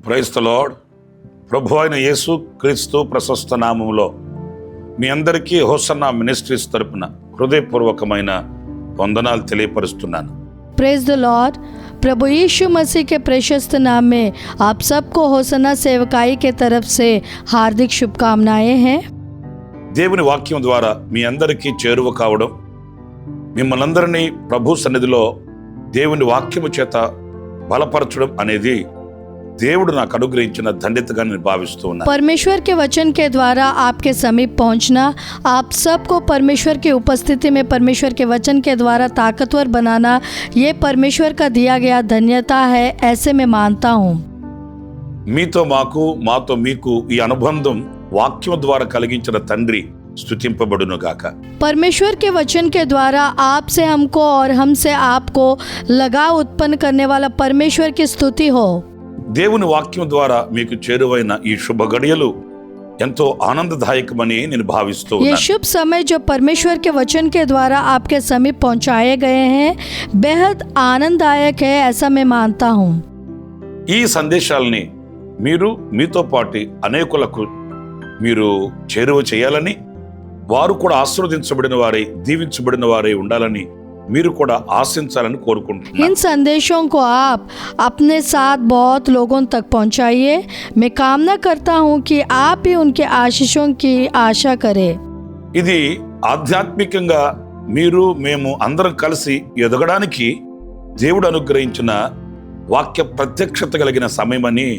Praise the lord. ప్రభు అయిన యేసు క్రీస్తు ప్రశస్త నామములో మీ అందరికీ హోసన్నా మినిస్ట్రీస్ తరపున హృదయపూర్వకమైన వందనాలు తెలియపరుస్తున్నాను. Praise the Lord. प्रभु यीशु मसीह के प्रशस्त नाम में आप सबको होसन्ना सेवकाई के तरफ से हार्दिक शुभकामनाएं हैं. దేవుని వాక్యం ద్వారా మీ అందరికీ చేరువ కావడం, మిమ్మల్ని అందరినీ ప్రభు సన్నిధిలో దేవుని వాక్యము చేత బలపరచడం అనేది దేవుడు నాకు అనుగ్రహించిన ధన్యతగా నేను భావిస్తూ ఉన్నాను. परमेश्वर के वचन के द्वारा आपके समीप पहुंचना, आप सबको परमेश्वर की उपस्थिति में परमेश्वर के वचन के द्वारा ताकतवर बनाना, ये परमेश्वर का दिया गया धन्यता है, ऐसे मैं मानता हूँ. మీతో మాకు, మాతో మీకు ఈ అనుబంధం వాక్యం ద్వారా కలిగించిన తండ్రి స్తుతింపబడును గాక. परमेश्वर के वचन के द्वारा आपसे हमको और हमसे आपको लगाव उत्पन्न करने वाला परमेश्वर की स्तुति हो. దేవుని వాక్యం ద్వారా మీకు చేరువైన ఈ శుభ గడియలు ఎంతో ఆనందదాయకమని నేను భావిస్తూ ये ఉన్నాను. शुभ समय जो परमेश्वर के वचन के द्वारा आपके समीप पहुंचाए गए हैं बेहद आनंददायक है, ऐसा मैं मानता हूँ. ఈ సందేశాలని మీరు మీతో పాటు అనేకులకు మీరు చేరువ చేయాలని, వారు కూడా ఆశీర్వదించబడిన వారై దీవించబడిన వారై ఉండాలని మీరు కూడా ఆశించాలని కోరుకుంటున్నాను. इन संदेशों को आप अपने साथ बहुत लोगों तक पहुंचाइए. मैं कामना करता हूं कि आप भी उनके आशीषों की आशा करें. ఇది ఆధ్యాత్మికంగా మీరు మేము అందరం కలిసి ఎదగడానికి దేవుడు అనుగ్రహించిన వాక్య ప్రత్యక్షత కలిగిన సమయమని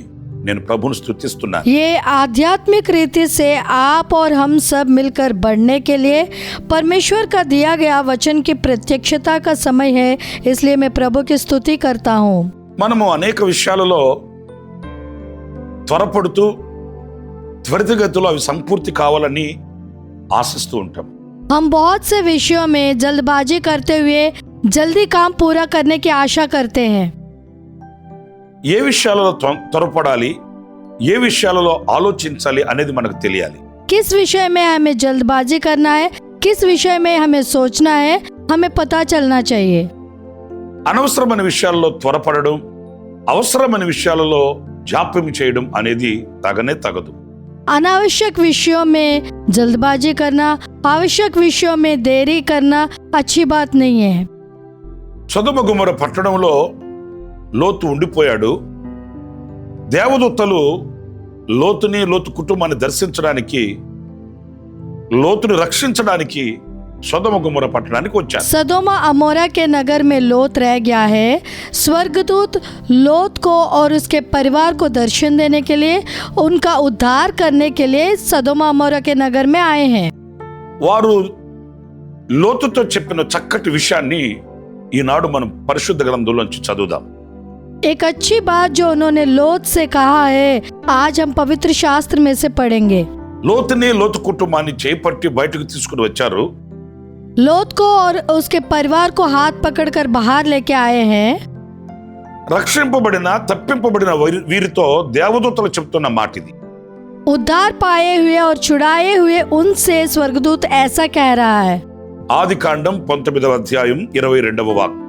నేను ప్రభువును స్తుతిస్తున్నాను. ये आध्यात्मिक रीति से आप और हम सब मिलकर बढ़ने के लिए परमेश्वर का दिया गया वचन की प्रत्यक्षता का समय है, इसलिए मैं प्रभु की स्तुति करता हूँ. మనము అనేక విషయాలలో త్వరపడుతూ త్వరితగతిలో అవి సంపూర్తి కావాలని ఆశిస్తూ ఉంటాం. हम बहुत से विषयों में जल्दबाजी करते हुए जल्दी काम पूरा करने की आशा करते हैं. ఏ విషయాలలో త్వరపడాలి, ఏ విషయాలలో ఆలోచించాలి అనేది మనకు తెలియాలి. किस विषय में हमें जल्दबाजी करना है, किस विषय में हमें सोचना है, हमें पता चलना चाहिए. అనవసరమైన విషయాల్లో త్వరపడడం, అవసరమైన విషయాలలో జాప్యం చేయడం అనేది తగనే తగదు. अनावश्यक विषयों में जल्दबाजी करना, आवश्यक विषयों में देरी करना अच्छी बात नहीं है. సొదొమ గొమొర పట్టణంలో లోతు ఉండిపోయాడు. దేవదూతలు లోతుని, లోతు కుటుంబాన్ని దర్శించడానికి, లోతుని రక్షించడానికి సొదొమ గొమొర పట్టణానికి వచ్చారు. सदोमा अमोरा के नगर में लोत रह गया है. स्वर्गदूत लोत को और उसके परिवार को दर्शन देने के लिए, उनका उद्धार करने के लिए सदोमा अमोरा के नगर में आए हैं. వారు లోతుతో చెప్పిన చక్కటి విషయాన్ని ఈనాడు మనం పరిశుద్ధ గ్రంథంలోంచి చదువుదాం. एक अच्छी बात जो उन्होंने लोत से कहा है, आज हम पवित्र शास्त्र में से पढ़ेंगे. లోతుని, లోతు కుటుంబాన్ని చేపట్టి బయటకు తీసుకుని వచ్చారు. लोत को और उसके परिवार को हाथ पकड़कर बाहर लेके आए हैं. రక్షింపబడిన, తప్పింపబడిన వీరితో దేవదూతలు చెప్తున్న మాట ఇది. उद्धार पाए हुए और छुड़ाए हुए उनसे स्वर्गदूत ऐसा कह रहा है. ఆది కాండం 19వ అధ్యాయం 22వ వాక్యం.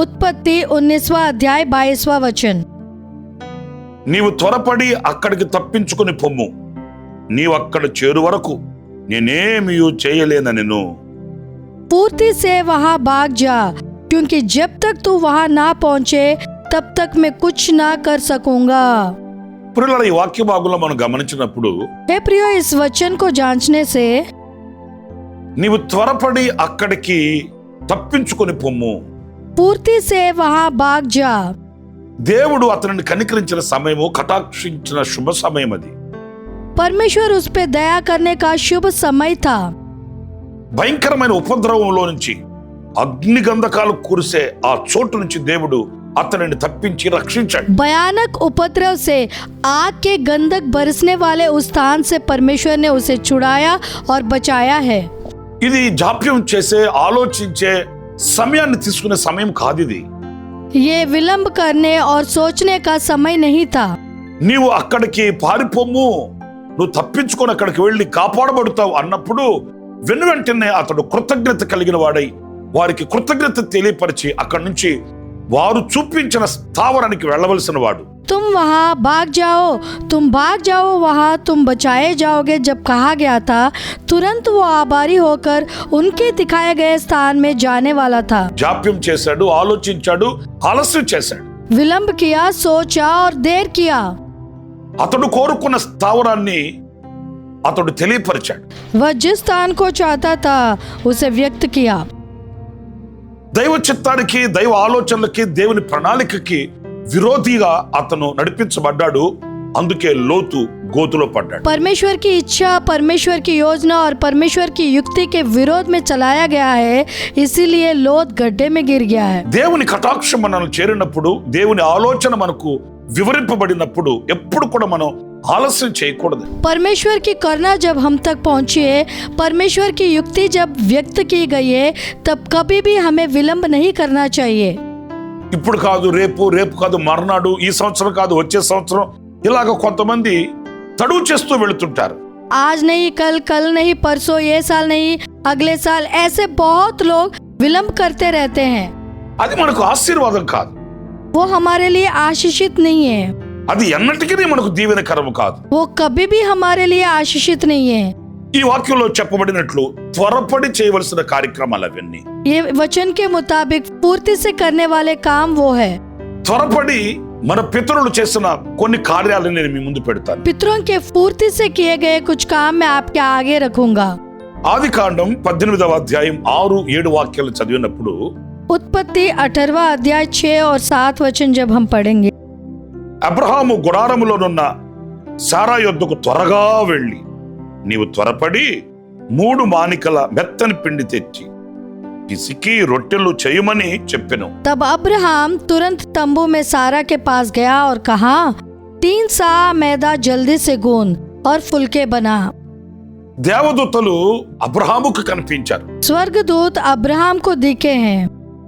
उत्पत्ति 19वां अध्याय 22वां वचन. నీవు త్వరపడి అక్కడికి తప్పించుకుని పొమ్ము, నీవు అక్కడ చేరు వరకు నేనేమీ చేయలేనెను. पूर्ति से वहाँ भाग जा, क्योंकि जब तक तू वहाँ ना पहुँचे तब तक मैं कुछ ना कर सकूंगा. ప్రియులారా, ఈ వాక్య భాగంలో మనం గమనించినప్పుడు हे प्रियो, इस वचन को जांचने से నీవు త్వరపడి అక్కడికి తప్పించుకుని పొమ్ము, पूर्ति से वहाँ भाग जा. దేవుడు అతనిని కనికరించిన సమయము, కటాక్షించిన శుభ సమయం అది. परमेश्वर उस पे दया करने का शुभ समय था. భయంకరమైన ఉపద్రవంలో నుంచి, అగ్ని గంధకాలు కురిసే ఆ చోటు నుంచి దేవుడు అతనిని తప్పించి రక్షించాడు. भयानक उपद्रव से, आग के गंधक बरसने वाले उस स्थान से परमेश्वर ने उसे छुड़ाया और बचाया है. ఇది జాప్యం చేసే ఆలోచించే సమయాన్ని తీసుకునే సమయం కాదు ఇది. ये विलंब करने और सोचने का समय नहीं था। నీవు అక్కడికి పారిపోము, నువ్వు తప్పించుకొని అక్కడికి వెళ్ళి కాపాడబడతావు అన్నప్పుడు వెంటనే అతడు కృతజ్ఞత కలిగిన వాడై వారికి కృతజ్ఞత తెలియపరిచి అక్కడి నుంచి వారు చూపించిన స్థావరానికి వెళ్ళవలసిన వాడు. तुम वहाँ भाग जाओ वहाँ तुम बचाए जाओगे जब कहा गया था, तुरंत वो आभारी होकर उनके दिखाए गए स्थान में जाने वाला था। జాప్యం చేశాడు, ఆలోచించాడు, ఆలస్యం చేశాడు, विलंब किया, सोचा और देर किया। అతడు కోరుకున్న స్థావరాన్ని అతడు తెలియపరిచాడు. वह जिस स्थान को चाहता था उसे व्यक्त किया। దైవ చిత్తానికి, దైవ ఆలోచనలకి, దేవుని ప్రణాళికకి విరోధిగా అతను నడిపించబడ్డాడు. అందుకే లోతు గోతులో పడ్డాడు. परमेश्वर की इच्छा, परमेश्वर की योजना और परमेश्वर की युक्ति के विरोध में चलाया गया है, इसीलिए लोत गड्ढे में गिर गया है। దేవుని కటాక్షం మనల్ని చేరినప్పుడు, దేవుని ఆలోచన మనకు వివరింపబడినప్పుడు ఎప్పుడు కూడా మనం ఆలస్యం చేయకూడదు. परमेश्वर की करुणा जब हम तक पहुंची है, परमेश्वर की युक्ति जब व्यक्त की गई है, तब कभी भी हमें विलंब नहीं करना चाहिए। ఇప్పుడు కాదు రేపు, రేపు కాదు మర్నాడు, ఈ సంవత్సరం కాదు వచ్చే సంవత్సరం, ఇలాగ కొంతమంది తడువు చేస్తూ వెళుతుంటారు. आज नहीं कल, कल नहीं परसों, ये साल नहीं अगले साल, ऐसे बहुत लोग विलंब करते रहते हैं। అది మనకు ఆశీర్వాదం కాదు, वो हमारे लिए आशीषित नहीं है, అది ఎన్నటికీ మనకు దీవెనకరం కాదు. वो कभी भी हमारे लिए आशीषित नहीं है। ఈ వాక్యంలో చెప్పబడినట్లు త్వరపడి చేయవలసిన కార్యక్రమాలు అవన్నీ. ये वचन के मुताबिक पूर्ति से करने वाले काम वो है। త్వరపడి మన పితరులు చేసిన కొన్ని కార్యాలను నేను మీ ముందు పెడతాను. पितरों के पूर्ति से किए गए कुछ काम मैं आपके आगे रखूंगा। ఆదికాండం 18వ అధ్యాయం 6-7 వాక్యాలు చదివినప్పుడు उत्पत्ति 18वां अध्याय 6 और 7 वचन जब हम पढ़ेंगे, అబ్రహాము గుడారములోనున్న సారా యొద్దకు త్వరగా వెళ్ళి నీవు త్వరపడి 3 మానికల మెత్తని పిండి తెచ్చి పిసికి రొట్టెలు చేయమని చెప్పెను. तब अब्राहम तुरंत तंबू में सारा के पास गया और कहा, 3 सा मैदा जल्दी से गूंद और फुलके बना। దేవదూతలు అబ్రహాముకు కనిపించారు. स्वर्गदूत अब्राहम को दिखे हैं।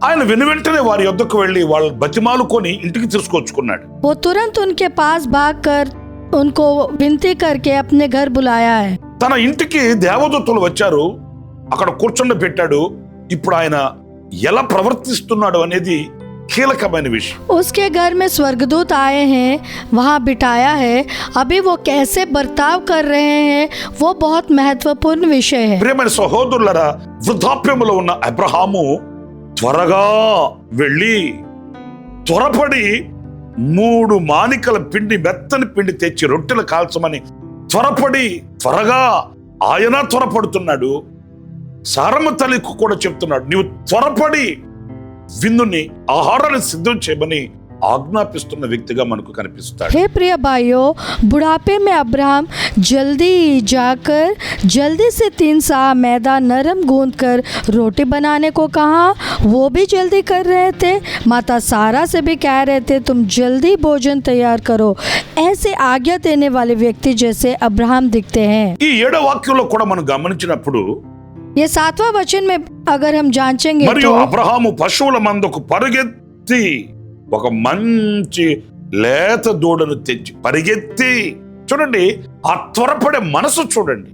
ఆయన వెనువెంటనే వారి యొద్దకు వెళ్ళి వాళ్ళ బతిమాలుకొని ఇంటికి తీసుకొచ్చుకున్నాడు. वो तुरंत उनके पास भागकर उनको विनती करके अपने घर बुलाया है। తన ఇంటికి దేవదూతలు వచ్చారు, అక్కడ కూర్చుండ పెట్టాడు. ఇప్పుడు ఆయన ఎలా ప్రవర్తిస్తున్నాడు అనేది కీలకమైన విషయం. उसके घर में स्वर्गदूत आए हैं, वहाँ बिठाया है, अभी वो कैसे बर्ताव कर रहे हैं वो बहुत महत्वपूर्ण विषय है। ప్రియమైన సహోదరులరా, వృద్ధాప్యములో ఉన్న అబ్రహాము త్వరగా వెళ్ళి త్వరపడి 3 మానికల పిండి, మెత్తని పిండి తెచ్చి రొట్టెలు కాల్చమని త్వరగా ఆయన త్వరపడుతున్నాడు. సారమ్మ తల్లికి కూడా చెప్తున్నాడు, నీవు త్వరపడి విందుని, ఆహారాన్ని సిద్ధం చేయమని ఆజ్ఞాపిస్తున్న వ్యక్తిగా మనకు కనిపిస్తాడు. हे प्रिय भाइयों, बुढ़ापे में अब्राहम जल्दी जाकर जल्दी से 3 सा मैदा नरम गूंद कर रोटी बनाने को कहा। वो भी जल्दी कर रहे थे, माता सारा से भी कह रहे थे तुम जल्दी भोजन तैयार करो। ऐसे आज्ञा देने वाले व्यक्ति जैसे अब्राहम दिखते हैं। ఈ 7వ వాక్యంలో కూడా మనం గమనించినప్పుడు ये 7वां वचन में अगर हम जांचेंगे మరియు तो అబ్రహాము పశువుల మందకు పరిగెత్తి ఒక మంచి లేత దూడను తెచ్చి పరిగెత్తి, చూడండి ఆ త్వరపడే మనసు చూడండి.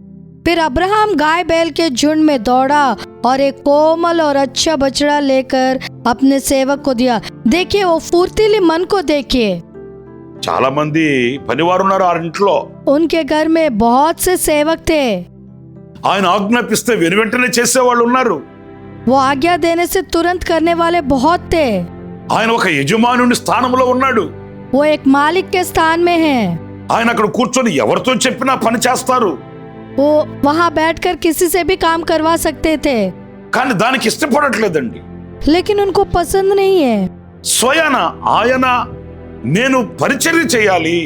फिर अब्राहम गाय बैल के झुंड में दौड़ा और एक कोमल और अच्छा बछड़ा लेकर अपने सेवक को दिया। देखिए वो फुर्तीली मन को देखिए। చాలా మంది పనివారు ఉన్నారు ఆ ఇంట్లో. उनके घर में बहुत से सेवक थे, ఆయన ఆజ్ఞాపిస్తే వెనువెంటనే చేసేవాళ్ళు ఉన్నారు. वो आज्ञा देने से तुरंत करने वाले बहुत थे। ఆయన ఒక యజమానుని స్థానంలో ఉన్నాడు. वो एक मालिक के स्थान में है। ఆయన అక్కడ కూర్చొని ఎవరితో చెప్పినా పని చేస్తారు. वो वहाँ बैठकर किसी से भी काम करवा सकते थे, కానీ దానికి ఇష్టపడట్లేదండి. लेकिन उनको पसंद नहीं है। స్వయాన ఆయన నేను పరిచర్య చేయాలి,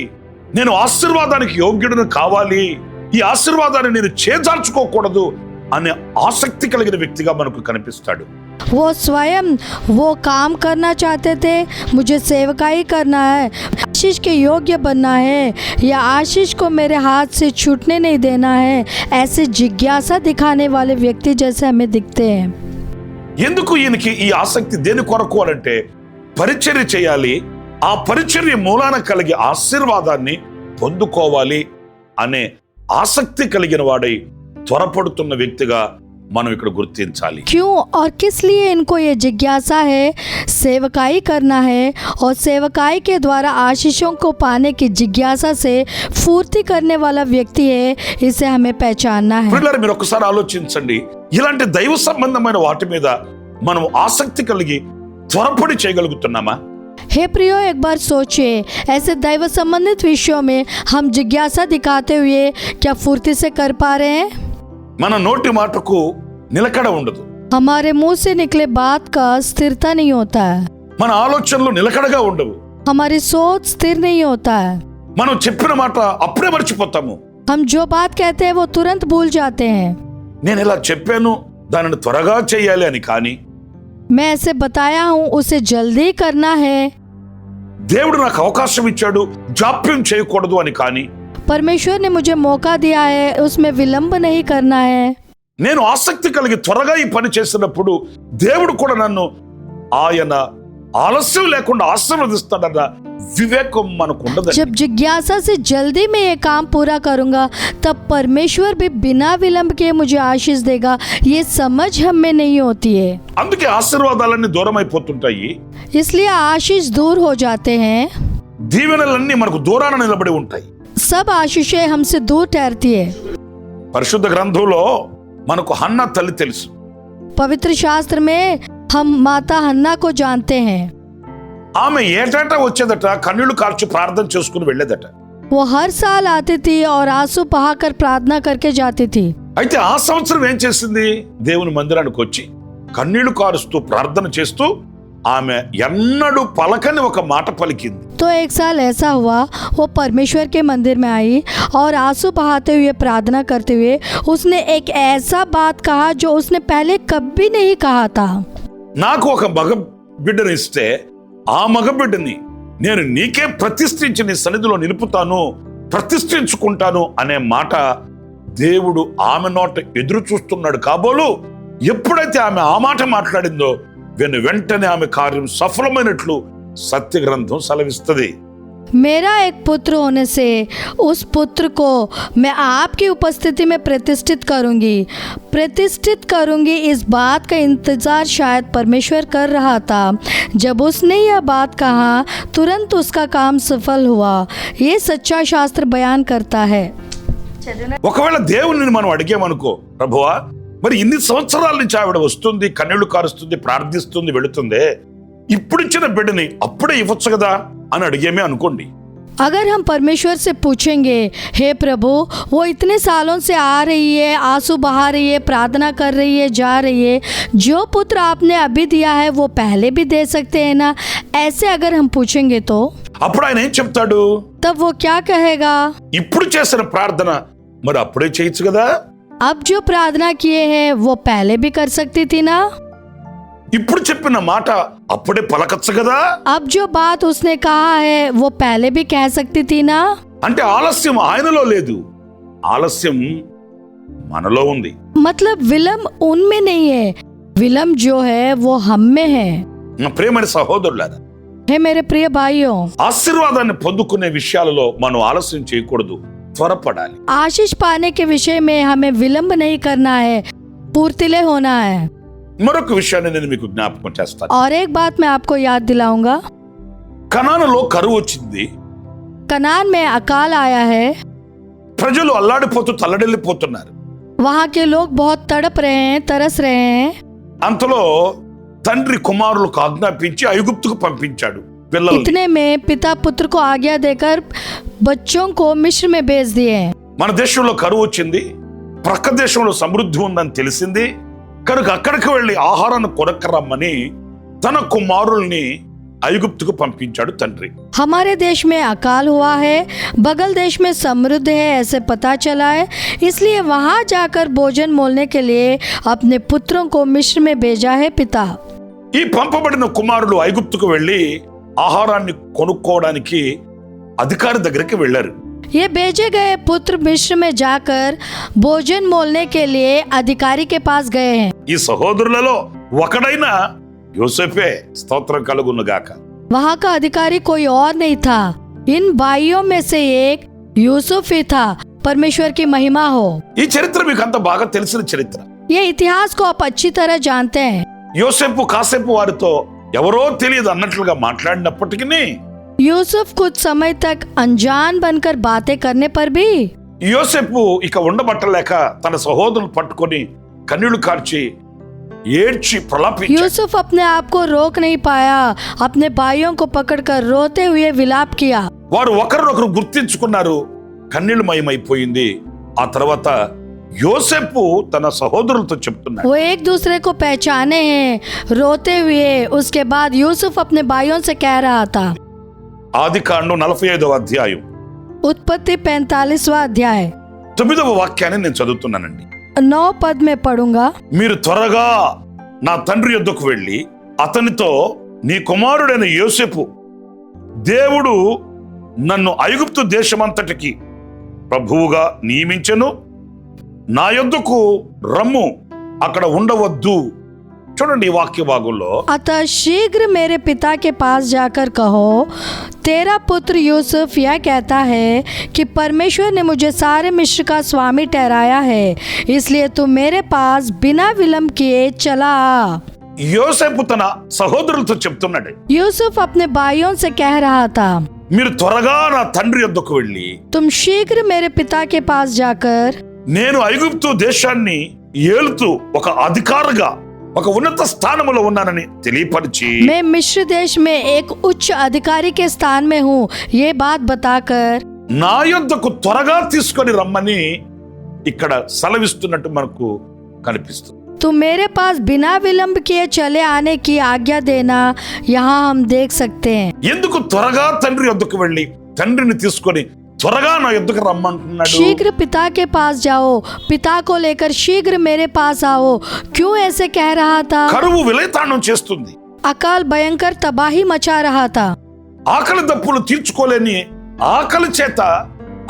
నేను ఆశీర్వాదానికి యోగ్యుడిని కావాలి, ఈ ఆశీర్వాదాన్ని నేను చేజార్చుకోకూడదు అనే ఆసక్తి కలిగిన వ్యక్తిగా మనకు కనిపిస్తాడు. वो स्वयं वो काम करना चाहते थे, मुझे सेवकाई करना है, आशीष के योग्य बनना है या आशीष को मेरे हाथ से छूटने नहीं देना है, ऐसे जिज्ञासा दिखाने वाले व्यक्ति जैसे हमें दिखते हैं। ఎందుకు ఈయనకి ఈ ఆసక్తి దేని కొరకు అంటే పరిచర్య చేయాలి, ఆ పరిచర్య మూలాన కలిగే ఆశీర్వాదాన్ని పొందుకోవాలి అనే ఆసక్తి కలిగిన వాడై త్వరపడుతున్న వ్యక్తిగా మనం ఇక్కడ గుర్తించాలి. क्यों और किस लिए इनको ये जिज्ञासा है, सेवकाई करना है और सेवकाई के द्वारा आशीषों को पाने की जिज्ञासा से फूर्ति करने वाला व्यक्ति है, इसे हमें पहचानना है। పిల్లలు మీరు ఒకసారి ఆలోచించండి, ఇలాంటి దైవ సంబంధమైన వాటి మీద మనం ఆసక్తి కలిగి త్వరపడి చేయగలుగుతున్నామా? हे प्रियो, एक बार सोचिए, ऐसे दैव संबंधित विषयों में हम जिज्ञासा दिखाते हुए क्या फुर्ती से कर पा रहे हैं? మన నోటి మాటకు నిలకడ ఉండదు, हमारे मुंह से निकले बात का स्थिरता नहीं होता है, మన ఆలోచనలు నిలకడగా ఉండవు, हमारी सोच स्थिर नहीं होता है, మనం చెప్పిన మాట అప్పుడే మర్చిపోతాము. हम जो बात कहते हैं वो तुरंत भूल जाते हैं। నేను ఇలా చెప్పాను దానిని త్వరగా చేయాలి అని, కానీ मैं ऐसे बताया हूँ उसे जल्दी करना है, దేవుడు నాకు అవకాశం ఇచ్చాడు జాప్యం చేయకూడదు అని, కానీ परमेश्वर ने मुझे मौका दिया है उसमें विलंब नहीं करना है। నేను ఆసక్తి కలిగి త్వరగా ఈ పని చేసినప్పుడు దేవుడు కూడా నన్ను ఆయన ఆలస్యం లేకుండా ఆశీర్వదిస్తాడన్న వివేకం మనకు ఉండదు. जब जिज्ञासा से जल्दी मैं ये काम पूरा करूंगा तब परमेश्वर भी बिना विलंब के मुझे आशीष देगा, ये समझ हम में नहीं होती है। అందుకే ఆశీర్వాదాలన్నీ దూరం అయిపోతుంటాయి, इसलिए आशीष दूर हो जाते हैं, దీవెనలన్నీ మనకు దూరాన నిలబడి ఉంటాయి. सब आशीषें हमसे दूर ठहरती है। పరిశుద్ధ గ్రంథంలో మనకు హన్న తల్లి తెలుసు. पवित्र शास्त्र में हम माता हन्ना को जानते हैं। ఆమె ఏటేటా వచ్చేదట, కన్నీళ్లు కార్చి ప్రార్థన చేసుకుని వెళ్ళేదట. वो हर साल आती थी और आंसू बहाकर प्रार्थना करके जाती थी। అయితే ఆ సంవత్సరం ఏం చేసింది? దేవుని మందిరానికి వచ్చి కన్నీళ్లు కారుస్తూ ప్రార్థన చేస్తూ ఆమె ఎన్నడూ పలకని ఒక మాట పలికింది. तो एक साल ऐसा हुआ, वो परमेश्वर के मंदिर में आई और आंसू बहाते हुए प्रार्थना करते हुए उसने एक ऐसा बात कहा जो उसने पहले कभी नहीं कहा था। నాకు ఒక మగ బిడ్డని ఇస్తే ఆ మగ బిడ్డని నేను నీకే ప్రతిష్ఠించి నీ సన్నిధిలో నిలుపుతాను, ప్రతిష్ఠించుకుంటాను అనే మాట దేవుడు ఆమె నోట ఎదురు చూస్తున్నాడు కాబోలు. ఎప్పుడైతే ఆమె ఆ మాట మాట్లాడిందో వెంటనే ఆమె కార్యం సఫలమైనట్లు సత్య గ్రంథం సెలవిస్తుంది. मेरा एक पुत्र होने से उस पुत्र को मैं आपकी उपस्थिति में प्रतिष्ठित करूंगी, इस बात का इंतजार शायद परमेश्वर कर रहा था। जब उसने यह बात कहा तुरंत उसका काम सफल हुआ, ये सच्चा शास्त्र बयान करता है। ఒకవేళ దేవుని మనం అడిగామనుకో, ప్రభువా మరి ఇన్ని సంవత్సరాల నుంచి ఆవిడ వస్తుంది, కన్నీళ్లు కారుస్తుంది, ప్రార్థిస్తుంది, వెళుతుంది, ఇప్పుడిచ్చిన బిడ్డని అప్పుడే ఇవ్వచ్చు కదా అని అడిగేమే అనుకోండి. अगर हम परमेश्वर से पूछेंगे, हे प्रभु वो इतने सालों से आ रही है, आंसू बहा रही है, प्रार्थना कर रही है, जा रही है, जो पुत्र आपने अभी दिया है वो पहले भी दे सकते हैं ना, ऐसे अगर हम पूछेंगे तो అప్పుడు ఆయన ఏం చెప్తాడు? तब वो क्या कहेगा? ఇప్పుడు చేసిన ప్రార్థన మరి అప్పుడే చేయొచ్చు కదా, अब जो प्रार्थना किए हैं वो पहले भी कर सकती थी ना, ఇప్పుడు చెప్పిన మాట అప్పుడే పలకచ్చు కదా. अब जो बात उसने कहा है वो पहले भी कह सकती थी ना। అంటే ఆలస్యం ఆయనలో లేదు, ఆలస్యం మనలో ఉంది. मतलब विलंब उनमें नहीं है, विलंब जो है वो हम में है। నా ప్రియమైన సహోదరులారా, हे मेरे प्रिय भाइयों, ఆశీర్వాదాన్ని పొందుకునే విషయాలలో మనం ఆలస్యం చేయకూడదు, త్వరపడాలి. आशीष पाने के विषय में हमें विलंब नहीं करना है, फुर्तीले होना है। మరొక విషయాన్ని నేను మీకు జ్ఞాపకం చేస్తాను. और एक बात मैं आपको याद दिलाऊंगा, కనానులో కరువు వచ్చింది, कनान में अकाल आया है, ప్రజలు అల్లాడిపోతూ తల్లడిల్లిపోతున్నారు. वहाँ के लोग बहुत तड़प रहे हैं, तरस रहे हैं। అంతలో తండ్రి కుమారులకు ఆజ్ఞాపించి ఐగుప్తుకు పంపించాడు పిల్లల్ని. इतने में पिता पुत्र को आज्ञा देकर बच्चों को मिस्र में भेज दिए। మన దేశంలో కరువు వచ్చింది, ప్రక్క దేశంలో సమృద్ధి ఉందని తెలిసింది కనుక అక్కడికి వెళ్ళి ఆహారాన్ని కొరకరమ్మని తన కుమారుల్ని ఐగుప్తుకు పంపించాడు తండ్రి. हमारे देश में अकाल हुआ है, बगल देश में समृद्ध है ऐसे पता चला है, इसलिए वहां जाकर भोजन मोलने के लिए अपने पुत्रों को मिस्र में भेजा है पिता। ఈ పంపబడిన కుమారులు ఐగుప్తుకు వెళ్లి ఆహారాన్ని కొనుక్కోవడానికి అధికారి దగ్గరికి వెళ్లారు. ये भेजे गए पुत्र मिस्र में जाकर भोजन मोलने के लिए अधिकारी के पास गए हैं। ఈ సహోదరులలో ఒకడైన యోసేఫే, స్తోత్రం కలుగునుగాక. वहाँ का अधिकारी कोई और नहीं था, इन भाइयों में से एक यूसुफ ही था। परमेश्वर की महिमा हो। ఈ చరిత్ర మీకు అంత బాగా తెలిసిన చరిత్ర. ये इतिहास को आप अच्छी तरह जानते हैं। యోసేపు కాసేపు వారితో ఎవరో తెలియదు అన్నట్లుగా మాట్లాడినప్పటికీ यूसुफ कुछ समय तक अनजान बनकर बातें करने पर भी యోసేపు ఇక ఉండబట్టలేక తన సహోదరులు పట్టుకొని కన్నీళ్లు కార్చి ఏడ్చి ప్రలాపించాడు. यूसुफ अपने आप को रोक नहीं पाया, अपने भाइयों को पकड़कर रोते हुए विलाप किया। వారు ఒకరినొకరు గుర్తించుకున్నారు. కన్నీళ్లు మయమైపోయింది. ఆ తర్వాత యోసేపు తన సహోదరులతో చెప్తున్నాడు, वो एक दूसरे को पहचाने हैं रोते हुए। उसके बाद यूसुफ अपने भाइयों से कह रहा था। ఆదికాండం 45వ అధ్యాయం उत्पत्ति 45वां अध्याय 9వ వాక్యాన్ని నేను చదువుతున్నానండి. 9 पद में पढ़ूंगा। మీరు త్వరగా నా తండ్రి యొద్దకు వెళ్ళి అతనితో, నీ కుమారుడైన యోసేపు దేవుడు నన్ను ఐగుప్తు దేశమంతటికి ప్రభువుగా నియమించెను, నా యొద్దకు రమ్ము, అక్కడ ఉండవద్దు. చూడండి ఈ వాక్య భాగంలో, अतः शीघ्र मेरे पिता के पास जाकर कहो, तेरा पुत्र यूसुफ यह कहता है कि परमेश्वर ने मुझे सारे मिस्र का स्वामी ठहराया है, इसलिए तू मेरे पास बिना विलंब किए चला आ। యోసేపు తన సహోదరులతో చెప్తున్నాడు, यूसुफ अपने भाइयों से कह रहा था, మీరు త్వరగా నా తండ్రి యొద్దకు వెళ్ళి तुम शीघ्र मेरे पिता के पास जाकर నేను ఐగుప్తు దేశాన్ని ఏలుతూ ఒక అధికారిగా ఒక ఉన్నత స్థానములో ఉన్నానని తెలియపరిచి, मैं मिस्र देश में एक उच्च अधिकारी के स्थान में हूँ, ये बात बताकर నా యొద్దకు త్వరగా తీసుకొని రమ్మని ఇక్కడ సెలవిస్తున్నట్టు మనకు కనిపిస్తుంది. तुम मेरे पास बिना विलंब किए चले आने की आज्ञा देना यहाँ हम देख सकते हैं। ఎందుకు త్వరగా తండ్రి యొద్దకు వెళ్ళి తండ్రిని తీసుకొని త్వరగా నా యొద్దకు రమ్మంటున్నాడు? शीघ्र पिता के पास जाओ, पिता को लेकर शीघ्र मेरे पास आओ, क्यों ऐसे कह रहा था? కరువు విలయతాండం చేస్తుంది. अकाल भयंकर तबाही मचा रहा था। ఆకలి దప్పులు తీర్చుకోలేని ఆకలి చేత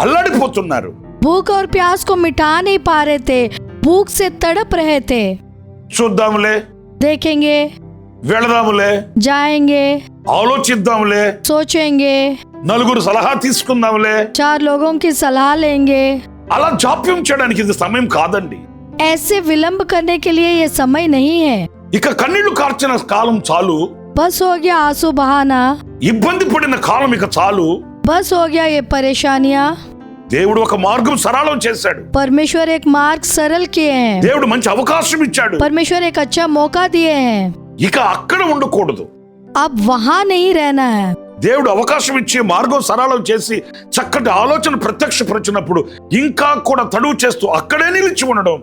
అల్లాడిపోతున్నారు. भूख और प्यास को मिटा नहीं पा रहे थे, भूख से तड़प रहे थे। చూద్దాంలే, देखेंगे, వెళదాములే, जाएंगे, ఆలోచిద్దాంలే, सोचेंगे, నలుగురు సలహా తీసుకుందాంలే, 4 लोगों की सलाह लेंगे। అలా జాప్యం చేయడానికి ఇది సమయం కాదండి. ऐसे विलंब करने के लिए ये समय नहीं है। ఇక కన్నీళ్లు కార్చిన కాలం చాలు, बस हो गया आंसू बहाना, ఇబ్బంది పడిన కాలం ఇక చాలు. बस हो गया ये परेशानियाँ। దేవుడు ఒక మార్గం సరళం చేశాడు. परमेश्वर एक मार्ग सरल किए हैं। దేవుడు మంచి అవకాశం ఇచ్చాడు. परमेश्वर एक अच्छा मौका दिए हैं। ఇక అక్కడ ఉండకూడదు. अब वहाँ नहीं रहना है। దేవుడు అవకాశం ఇచ్చి మార్గం సరళం చేసి చక్కటి ఆలోచన ప్రత్యక్షపరిచినప్పుడు ఇంకా కూడా తడువు చేస్తూ అక్కడే నిలిచి ఉండడం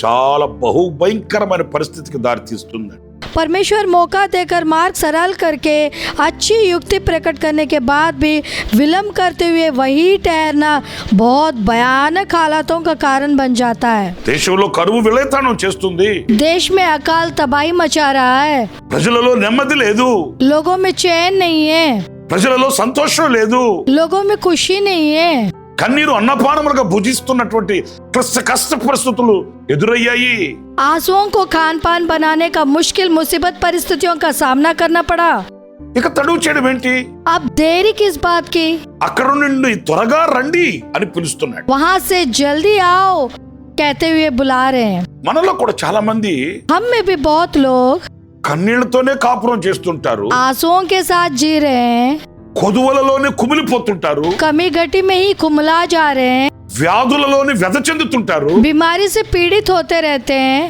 చాలా బహుభయంకరమైన పరిస్థితికి దారితీస్తుంది. परमेश्वर मौका देकर मार्ग सरल करके अच्छी युक्ति प्रकट करने के बाद भी विलंब करते हुए वही ठहरना बहुत भयानक हालातों का कारण बन जाता है। దేశంలో కరువు విలయతాండం చేస్తుంది. देश में अकाल तबाही मचा रहा है, ప్రజలలో నెమ్మది లేదు, लोगों में चैन नहीं है, ప్రజలలో సంతోషం లేదు. लोगों में खुशी नहीं है। కన్నీరు అన్నపానములుగా భుజిస్తున్నటువంటి కష్ట పరిస్థితులు ఎదురయ్యాయి. आंसुओं को खान पान बनाने का मुश्किल मुसीबत परिस्थितियों का सामना करना पड़ा। ఇక తడువు చేయడం ఏంటి? अब देरी किस बात की? అక్కడ నుండి త్వరగా రండి అని పిలుస్తున్నాడు. वहाँ से जल्दी आओ कहते हुए बुला रहे हैं। మనలో కూడా చాలా మంది हम में भी बहुत लोग కన్నీళ్లతోనే కాపురం చేస్తుంటారు, आंसुओं के साथ जी रहे हैं, కొదువలలోనే కుమిలిపోతుంటారు, कमी घटी में ही कुमला जा रहे हैं, వ్యాధులలోని వ్యధ చెందుతుంటారు. बीमारी से पीड़ित होते रहते हैं।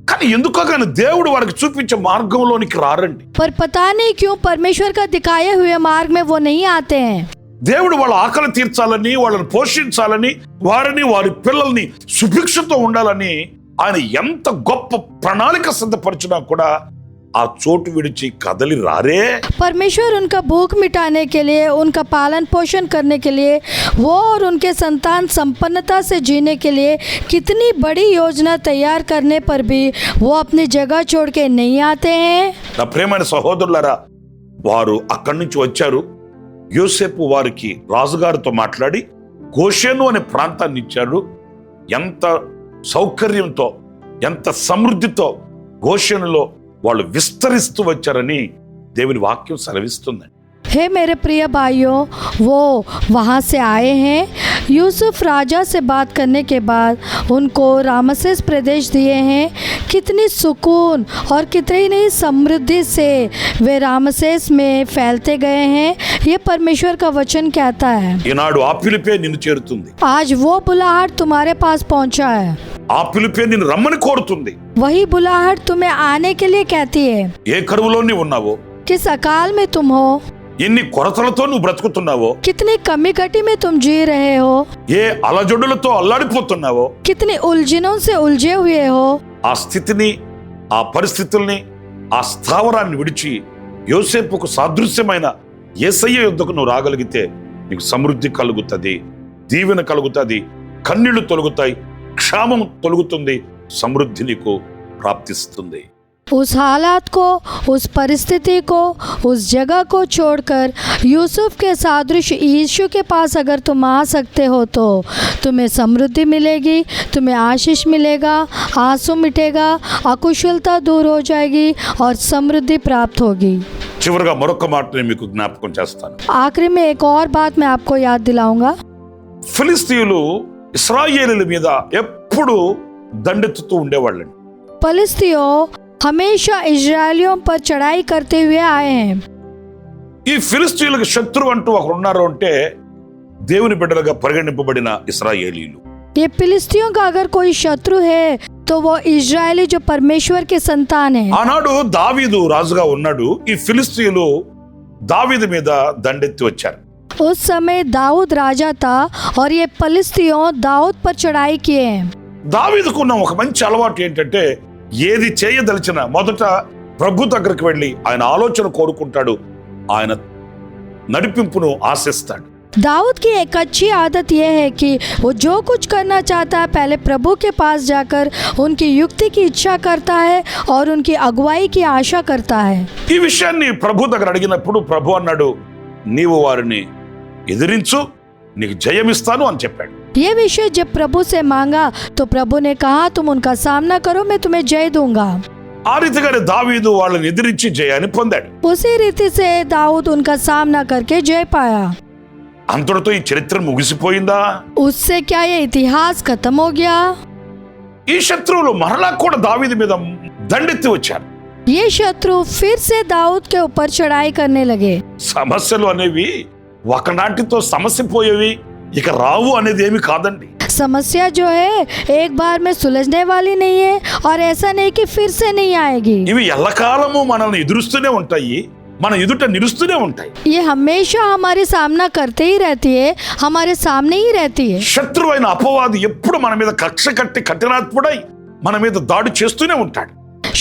కానీ ఎందుకో కానీ దేవుడు వారికి చూపించే మార్గంలోనికి రారండి. पर पता नहीं क्यों परमेश्वर का दिखाए हुए मार्ग में वो नहीं आते हैं। దేవుడు వాళ్ళ ఆకలి తీర్చాలని, వాళ్ళని పోషించాలని, వారిని వారి పిల్లల్ని సుభిక్షతో ఉండాలని ఆయన ఎంత గొప్ప ప్రణాళిక సిద్ధపరిచినా కూడా ఆ చోటు విడిచి కదలి రారే. परमेश्वर उनका भूख मिटाने के लिए, उनका पालन पोषण करने के लिए, वो और उनके संतान संपन्नता से जीने के लिए कितनी बड़ी योजना तैयार करने पर भी वो अपनी जगह छोड़ के नहीं आते हैं। నా ప్రియమైన సహోదరులారా, వారు అక్కడి నుంచి వచ్చారు. యోసేపు వారికి రాజుగారితో మాట్లాడి గోషెను అనే ప్రాంతాన్ని ఇచ్చాడు. ఎంత సౌకర్యంతో, ఎంత సమృద్ధితో గోషెనులో వాళ్ళు విస్తరిస్తూ వచ్చారని దేవుని వాక్యం సెలవిస్తుంది. हे मेरे प्रिय भाइयों, वो वहाँ से आए हैं। यूसुफ राजा से बात करने के बाद उनको रामसेस प्रदेश दिए हैं। कितनी सुकून और कितनी समृद्धि से वे रामसेस में फैलते गए हैं, ये परमेश्वर का वचन कहता है। ఈనాడు ఆ పిలుపే నిన్ను చేరుతుంది. आज वो बुलाहट तुम्हारे पास पहुँचा है। ఆ పిలుపే నిన్ను రమ్మని కోరుతుంది. वही बुलाहट तुम्हें आने के लिए कहती है। ఏ కరువులో నీవు ఉన్నావో, किस अकाल में तुम हो, ఎన్ని కొరతలతో నువ్వు బ్రతుకుతున్నావో, कितनी कमी कटी में तुम जी रहे हो, ఏ అలజడులతో అల్లాడిపోతున్నావో, कितनी उलझनों से उलझे हुए हो, ఆ స్థితిని, ఆ పరిస్థితుల్ని, ఆ స్థావరాన్ని విడిచి యోసేపుకు సాదృశ్యమైన యేసయ్య యొద్దకు నువ్వు రాగలిగితే నీకు సమృద్ధి కలుగుతుంది, దీవెన కలుగుతుంది, కన్నీళ్లు తొలగుతాయి, క్షామం తొలగుతుంది, సమృద్ధి నీకు ప్రాప్తిస్తుంది. उस हालात को, उस परिस्थिति को, उस जगह को छोड़कर यूसुफ के सादृश यीशु के पास अगर तुम आ सकते हो तो तुम्हें समृद्धि मिलेगी, तुम्हें आशीष मिलेगा, आंसू मिटेगा, अकुशलता दूर हो जाएगी और समृद्धि प्राप्त होगी। చివరిగా మరొక మాట నేను మీకు జ్ఞాపకం చేస్తాను. आखिरी में एक और बात मैं आपको याद दिलाऊंगा। ఫిలిస్తీయులు ఇశ్రాయేలీల మీద ఎప్పుడు దండెత్తుతూ ఉండేవాళ్ళండి. फलिस्तियों हमेशा इजरायलियों पर चढ़ाई करते हुए आए हैं। ఈ ఫిలిస్తీయులకు శత్రువు అంటూ ఒకరు ఉన్నారు అంటే దేవుని బిడ్డలుగా పరిగణింపబడిన ఇశ్రాయేలీలు. ये फिलिस्तियों का अगर कोई शत्रु है तो वो इजरायली जो परमेश्वर के संतान है। ఆనాడు దావీదు రాజుగా ఉన్నాడు. ఈ ఫిలిస్తీయులు దావీదు మీద దండెత్తి వచ్చారు. उस समय दाऊद राजा था और ये फिलिस्तियों दाऊद पर चढ़ाई किए हैं। దావీదుకు ఉన్న ఒక మంచి అలవాటు ఏంటంటే ఏది చేయదలిచినా మొదట ప్రభు దగ్గరికి వెళ్ళి ఆయన ఆలోచన కోరుకుంటాడు, ఆయన నడిపింపును ఆశిస్తాడు. दाऊद की एक अच्छी आदत यह है कि वो जो कुछ करना चाहता है पहले प्रभु के पास जाकर उनकी युक्ति की इच्छा करता है और उनकी अगुवाई की आशा करता है। ఈ విషయాన్ని ప్రభు దగ్గర అడిగినప్పుడు ప్రభు అన్నాడు, నీవు వారిని ఎదిరించు, నీకు జయమిస్తాను అని చెప్పాడు. ये विषय जब प्रभु से मांगा तो प्रभु ने कहा तुम उनका सामना करो, मैं तुम्हें जय दूंगा। ఆ రీతిగానే దావీదు వాళ్ళని ఎదిరించి జయాన్ని పొందాడు. उसी रीति से दाऊद उनका सामना करके जय पाया। అంతటితో ఈ చరిత్ర ముగిసిపోయిందా? उससे क्या ये इतिहास खत्म हो गया? ఈ శత్రువులు మరలా కూడా దావీదు మీద దండెత్తి వచ్చారు. ये शत्रु फिर से दाऊद के ऊपर चढ़ाई करने लगे। సమస్యలు అనేవి ఒకనాటితో సమస్య పోయేవి, ఇక రావు అనేది ఏమి కాదండి. समस्या जो है एक बार में सुलझने वाली नहीं है और ऐसा नहीं कि फिर से नहीं आएगी। ఇవి ఎల్లకాలము మనల్ని ఎదురుస్తూనే ఉంటాయి, మన ఎదుట నిలుస్తూనే ఉంటాయి. ये हमेशा हमारे सामना करते ही रहती है, हमारे सामने ही रहती है। శత్రువు అయిన అపవాది ఎప్పుడు మన మీద కక్ష కట్టి కఠినాత్ముడై మన మీద దాడి చేస్తూనే ఉంటాడు.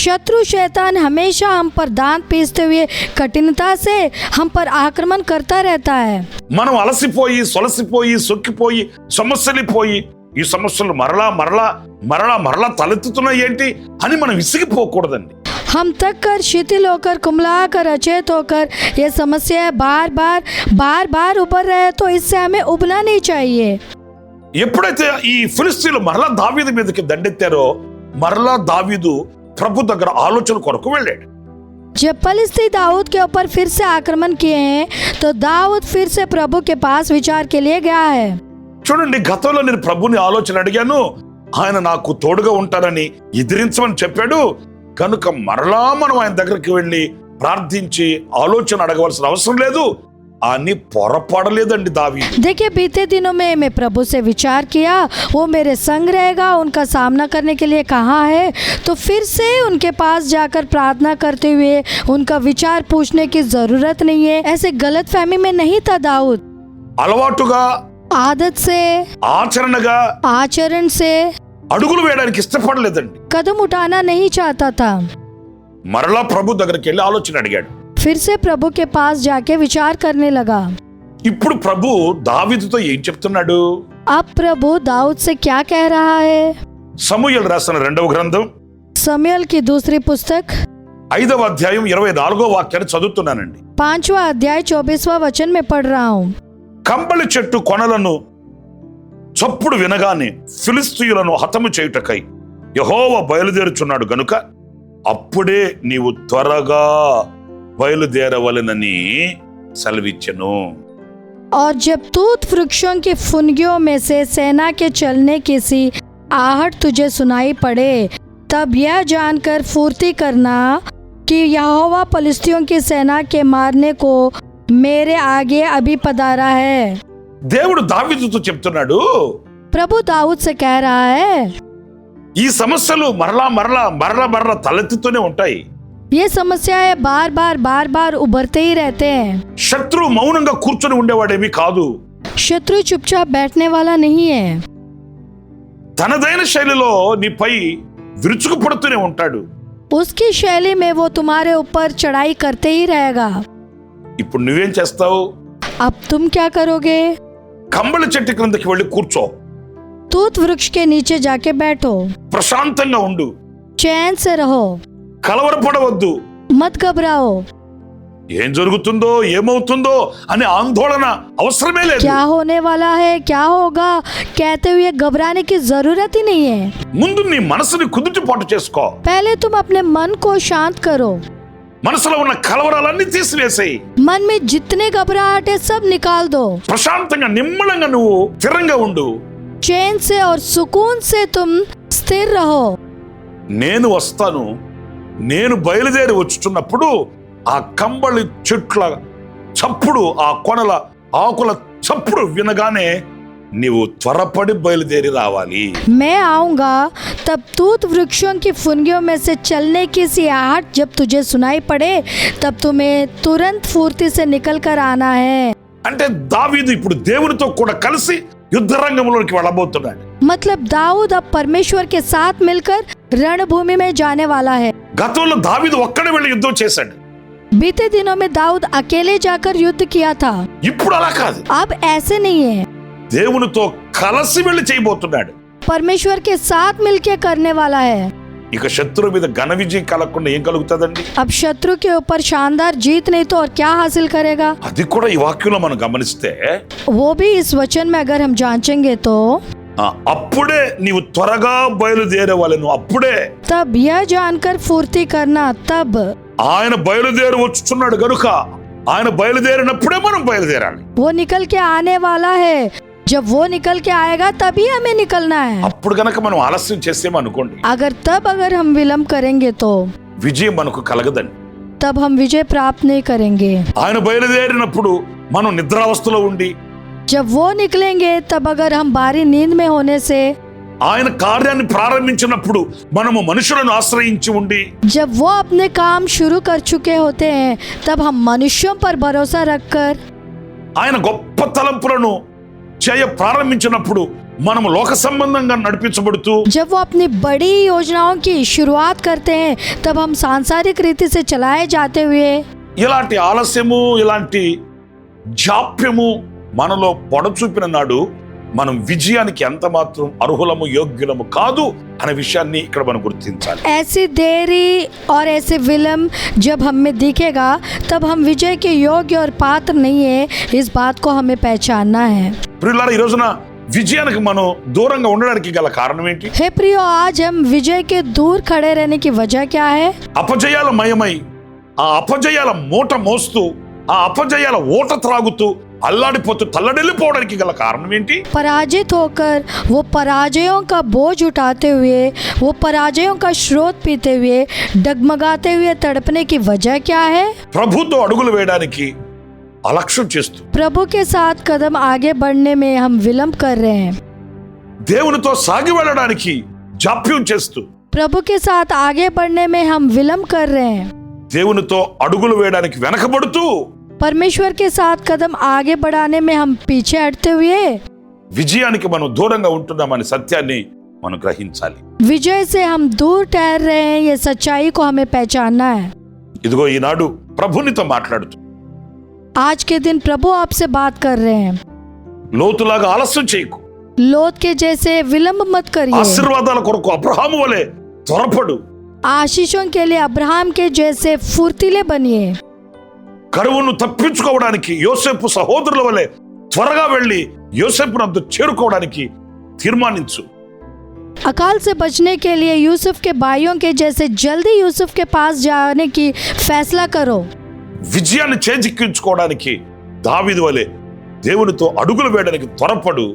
शत्रु शैतान हमेशा हम पर दांत पीसते हुए कठिनता से हम पर आक्रमण करता रहता है। మనం అలసిపోయి సొలసిపోయి సొక్కిపోయి సమస్యలిపోయి ఈ సమస్యలు మరలా మరలా మరలా మరలా తలెత్తుతున్నాయి ఏంటి అని మనం విసిగిపోకూడదండి. हम तक कर शिथिल होकर कुमला कर अचेत होकर ये समस्या बार बार उभर रहे तो इससे हमें उबना नहीं चाहिए। ఎప్పుడైతే ఈ ఫిలిస్తీన్లు మరలా దావీదు మీదకి దండెత్తారో మరలా దావీదు ప్రభు దగ్గర ఆలోచన కొరకు వెళ్ళాడు. जब फलिस्ती दाऊद के ऊपर फिर से आक्रमण किए हैं तो दाऊद फिर से प्रभु के पास विचार के लिए गया है। చూడండి, గతంలో నేను ప్రభుని ఆలోచన అడిగాను, ఆయన నాకు తోడుగా ఉంటారని ఎదిరించమని చెప్పాడు కనుక మరలా మనం ఆయన దగ్గరికి వెళ్ళి ప్రార్థించి ఆలోచన అడగవలసిన అవసరం లేదు అని పొరపడలేదండి దావీదు. देखिए बीते दिनों में मैं प्रभु से विचार किया, वो मेरे संग रहेगा, उनका सामना करने के लिए कहाँ है, तो फिर से उनके पास जाकर प्रार्थना करते हुए उनका विचार पूछने की जरूरत नहीं है, ऐसे गलतफहमी में नहीं था दाऊद। అలవాటుగా आदत से, ఆచరణగా आचरण से అడుగులు వేయడానికి ఇష్టపడలేదండి. कदम उठाना नहीं चाहता था। మరలా ప్రభు దగ్గరికి వెళ్ళి ఆలోచన అడిగాడు. फिर से प्रभु के पास जाके विचार करने लगा। ఇప్పుడు ప్రభు దావీదుతో ఏం చెప్తున్నాడు? अब प्रभु दाऊद से क्या कह रहा है? సమూయేలు రాసిన 2వ గ్రంథం समूएल की दूसरी पुस्तक 5వ అధ్యాయం 24వ వాక్యాన్ని చదువుతున్నానండి. 5वां अध्याय 24वां वचन में पढ़ रहा हूँ। కంబళి చెట్టు కొనలను చప్పుడు వినగానే ఫిలిష్తీయులను హతము చేయుటకై యెహోవా బయలుదేరుచున్నాడు గనుక అప్పుడే నీవు త్వరగా బయలుదేరవలెనని సెలవిచ్చెను. और जब तूत वृक्षों की फुनगियों में से सेना के चलने की सी आहट तुझे सुनाई पड़े, तब यह जानकर फुर्ती करना कि यहोवा पलिश्तियों की सेना के मारने को मेरे आगे अभी पधारा है। దేవుడు దావీదుతో చెప్తున్నాడు, प्रभु दाऊद से कह रहा है, ఈ సమస్యలు మరలా తలెత్తుతూనే ఉంటాయి. ये समस्याएं बार बार उभरते ही रहते हैं। శత్రువు మౌనంగా కూర్చొని ఉండేవాడేమీ కాదు. शत्रु चुपचाप बैठने वाला नहीं है। తనదైన శైలిలో నీపై విరుచుకుపడుతూనే ఉంటాడు. उसकी शैली में वो तुम्हारे ऊपर चढ़ाई करते ही रहेगा। ఇప్పుడు నువ్వేం చేస్తావు? अब तुम क्या करोगे? కంబళి చెట్టు క్రిందకి వెళ్ళి కూర్చో, तूत वृक्ष के नीचे जाके बैठो, ప్రశాంతంగా ఉండు, चैन से रहो, కలవరపడవద్దు. मत घबराओ। ఏం జరుగుతుందో ఏమవుతుందో అనే ఆందోళన అవసరమే లేదు. क्या होने वाला है, क्या होगा कहते हुए घबराने की जरूरत ही नहीं है। ముందు నీ మనసుని కుదుటిపాటు చేసుకో. पहले तुम अपने मन को शांत करो। మనసులో ఉన్న కలవరాలన్నీ తీసివేసేయి. मन में जितने घबराहट है सब निकाल दो। ప్రశాంతంగా నిమ్మలంగా నువ్వు స్థిరంగా ఉండు. चैन से और सुकून से तुम स्थिर रहो। నేను వస్తాను, నేను బయలుదేరి వచ్చుచున్నప్పుడు ఆ కంబళి చెట్ల చప్పుడు, ఆ కొనల ఆకుల చప్పుడు వినగానే నీవు త్వరపడి బయలుదేరి రావాలి. मैं आऊंगा तब तूत वृक्षों की फुनगियों में से चलने की सी आहट जब तुझे सुनाई पड़े, तब तुम्हें तुरंत फुर्ती से निकल कर आना है। అంటే దావీదు ఇప్పుడు దేవునితో కూడా కలిసి యుద్ధ రంగంలోకి వెళ్ళబోతున్నాడు. मतलब दाऊद अब परमेश्वर के साथ मिलकर रणभूमि में जाने वाला है। గతంలో దావీదు ఒక్కడే వెళ్ళి యుద్ధం చేశాడు. बीते दिनों में दाऊद अकेले जाकर युद्ध किया था। ఇప్పుడు అలా కాదు, अब ऐसे नहीं है, దేవునితో కలిసి వెళ్ళి చేయబోతున్నాడు. परमेश्वर के साथ मिलकर करने वाला है। ఇక శత్రువు మీద ఘన విజయం కలగకుండా ఏం కలుగుతుందండి? अब शत्रु के ऊपर शानदार जीत नहीं तो और क्या हासिल करेगा? అది కూడా ఈ వాక్యంలో మనం గమనిస్తే वो भी इस वचन में अगर हम जांचेंगे तो అప్పుడే నీవు త్వరగా బయలుదేరవలెను. అప్పుడే तब यह जानकर फुर्ती करना, तब ఆయన బయలుదేరి వచ్చుచున్నాడు గనుక ఆయన బయలుదేరినప్పుడే మనం బయలుదేరాలి. वो निकल के आने वाला है, जब वो निकल के आएगा तभी हमें निकलना है। అప్పుడు గనక మనం ఆలస్యం చేసేమనుకోండి, अगर हम विलम्ब करेंगे तो విజయం మనకు కలగదండి. तब हम विजय प्राप्त नहीं करेंगे। ఆయన బయలుదేరినప్పుడు మనం నిద్రావస్థలో ఉండి, जब वो निकलेंगे तब अगर हम भारी नींद में होने से, ఆయన కార్యాన్ని ప్రారంభించినప్పుడు మనము మనుషులను ఆశ్రయించి ఉండి, जब वो अपने काम शुरू कर चुके होते हैं तब हम मनुष्यों पर भरोसा रखकर, ఆయన గొప్ప తలంపులను చేయ ప్రారంభించినప్పుడు మనము లోక సంబంధంగా నడిపించబడుతూ, जब वो अपनी बड़ी योजनाओं की शुरुआत करते हैं तब हम सांसारिक रीति से चलाए जाते हुए ఇలాంటి ఆలస్యము ఇలాంటి జాప్యము మనలో పొడచూపిన నాడు మనం విజయానికి ఎంత మాత్రం అర్హులము యోగ్యులము కాదు అనే విషయాన్ని ఇక్కడ మనం గుర్తించాలి. ऐसी देरी और ऐसे विलम्ब जब हम में दिखेगा तब हम विजय के योग्य और पात्र नहीं है, इस बात को हमें पहचानना है। ప్రియులారా, ఈ రోజున విజయానికి మనం దూరంగా ఉండడానికి గల కారణం ఏంటి? हे प्रियो, आज हम विजय के दूर खड़े रहने की वजह क्या है? అపజయాల మయమై ఆ అపజయాల మూట మోస్తూ ఆ అపజయాల ఓట త్రాగుతూ అల్లాడిపోతూ తల్లడిల్లిపోవడానికి గల కారణం ఏంటి? पराजित होकर वो पराजयों का बोझ उठाते हुए, वो पराजयों का स्रोत पीते हुए, डगमगाते हुए तड़पने की वजह क्या है? ప్రభుతో అడుగులు వేయడానికి అలక్ష్యం చేస్తూ, प्रभु के साथ कदम आगे बढ़ने में हम विलम्ब कर रहे हैं। దేవునితో సాగి వెళ్ళడానికి జాప్యం చేస్తూ, प्रभु के साथ आगे बढ़ने में हम विलम्ब कर रहे हैं। దేవునితో అడుగులు వేయడానికి వెనకబడుతూ, परमेश्वर के साथ कदम आगे बढ़ाने में हम पीछे हटते हुए విజయానికి మనం దూరంగా ఉంటున్నామనే సత్యాన్ని మనం గ్రహించాలి. विजय से हम दूर ठहर रहे हैं, ये सच्चाई को हमें पहचानना है। ఇదిగో ఈనాడు ప్రభునితో మాట్లాడుతూ आज के दिन प्रभु आपसे बात कर रहे हैं। లోతులాగా ఆలస్యం చేయకు. लोत के जैसे विलंब मत करिए। ఆశీర్వాదాల కొరకు అబ్రహాము వలె త్వరపడు. आशीषों के लिए अब्राहम के जैसे फुर्तीले बनिए। కరువును తప్పించుకోవడానికి యోసేపు సహోదరుల వలె త్వరగా వెళ్లి యోసేపునందు చేరుకోవడానికి తీర్మానించు. अकाल से बचने के लिए यूसुफ के भाइयों के जैसे जल्दी यूसुफ के पास जाने की फैसला करो। విజయాన్ని చేజిక్కించుకోవడానికి దావీదు వలె దేవునితో అడుగులు వేయడానికి త్వరపడు.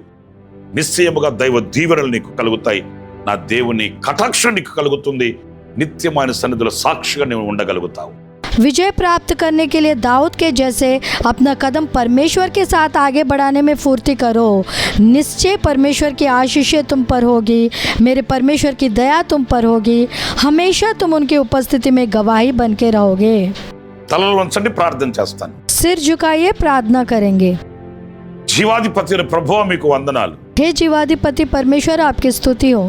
నిశ్చయముగా దైవ దీవెనలు నీకు కలుగుతాయి. నా దేవుని కటాక్షం నీకు కలుగుతుంది. నిత్యమైన సన్నిధిలో సాక్షిగా నీవు ఉండగలుగుతావు. विजय प्राप्त करने के लिए दाऊद के जैसे अपना कदम परमेश्वर के साथ आगे बढ़ाने में फुर्ती करो। निश्चय परमेश्वर की आशीषें तुम पर होगी, मेरे परमेश्वर की दया तुम पर होगी। हमेशा तुम उनकी उपस्थिति में गवाही बन के रहोगे। తలలు వంచండి, ప్రార్థన చేస్తాను. सिर झुकाइए, प्रार्थना करेंगे। జీవాధిపతి అయిన ప్రభువా మీకు వందనాలు. हे जीवाधिपति परमेश्वर, आपकी स्तुति हो।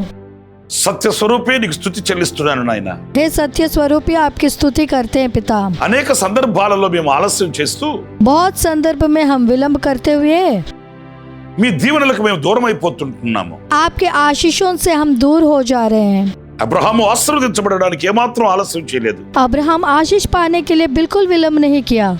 సత్య స్వరూపే నీకు స్తుతి చెల్లిస్తున్నాను నాయన. हे सत्य स्वरूपी, आपकी स्तुति करते हैं पिता। అనేక సందర్భాలలో మేము ఆలస్యం చేస్తూ बहुत संदर्भ में हम विलंब करते हुए మీ దీవెనలకు మేము దూరం అయిపోతుంటున్నాము. आपके आशीषों से हम दूर हो जा रहे हैं। అబ్రహాము ఆశీర్వదించబడడానికి ఏమాత్రం ఆలస్యం చేయలేదు. अब्राहम आशीष पाने के लिए बिल्कुल विलंब नहीं किया।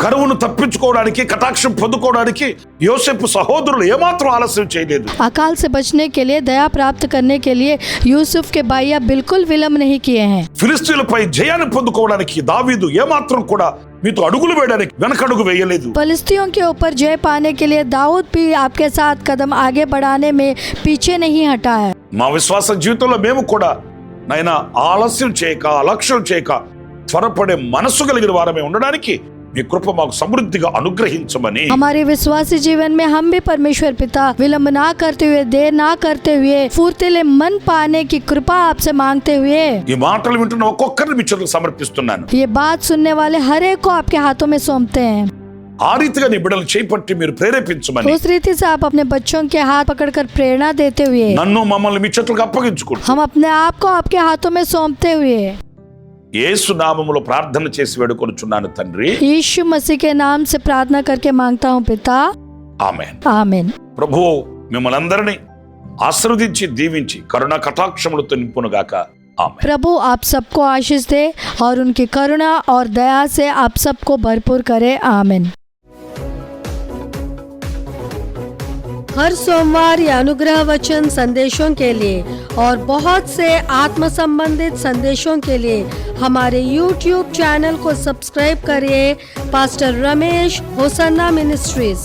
కరువును తప్పించుకోవడానికి కటాక్షం పొందుకోవడానికి యోసేపు సహోదరులు ఏమాత్రం ఆలస్యం చేయలేదు. अकाल से बचने के लिए, दया प्राप्त करने के लिए यूसुफ के भाइया बिल्कुल विलंब नहीं किए हैं। ఫిలిష్తీయులపై జయాన్ని పొందుకోవడానికి దావీదు ఏమాత్రం కూడా మీతో అడుగులు వేయడానికి వెనకడుగు వేయలేదు. फलिस्तियों के ऊपर जय पाने के लिए दाऊद भी आपके साथ कदम आगे बढ़ाने में पीछे नहीं हटा है। మా విశ్వాస జీవితంలో మేము కూడా నాయన ఆలస్యం చేయక అలక్ష్యం చేయక త్వరపడే మనసు కలిగిన వారమే ఉండడానికి మీ కృప మాకు సమృద్ధిగా అనుగ్రహించమని हमारे विश्वासी जीवन में हम भी परमेश्वर पिता विलंब ना करते हुए, देर ना करते हुए फुर्तीले मन पाने की कृपा आपसे मांगते हुए ఈ మాటలు వింటున్న ఒక్కొక్కరిని మీ చేతులకు సమర్పిస్తున్నాను. ये बात सुनने वाले हर एक को आपके हाथों में सौंपते हैं। ఆ రీతిగా నీ బిడ్డలు చేపట్టి మీరు ప్రేరేపించమని उस रीति से आप अपने बच्चों के हाथ पकड़कर प्रेरणा देते हुए నన్ను మమ్మల్ని మీ చేతులకు అప్పగించుకుంటూ हम अपने आप को आपके हाथों में सौंपते हुए యేసు నామములో ప్రార్థన చేసి వేడుకొనుచున్నాను తండ్రి. यीशु मसीह के नाम से प्रार्थना करके मांगता हूँ पिता, ఆమేన్. आमीन। ప్రభువు మిమ్మల్ని అందరినీ ఆశీర్వదించి దీవించి కరుణా కటాక్షములతో నింపునుగాక. ఆమేన్. प्रभु आप सबको आशीष दे और उनकी करुणा और दया से आप सबको भरपूर करे। आमीन। हर सोमवार ये अनुग्रह वचन संदेशों के लिए और बहुत से आत्म संबंधित संदेशों के लिए हमारे YouTube चैनल को सब्सक्राइब करिए। Pastor Ramesh Hosanna ministries.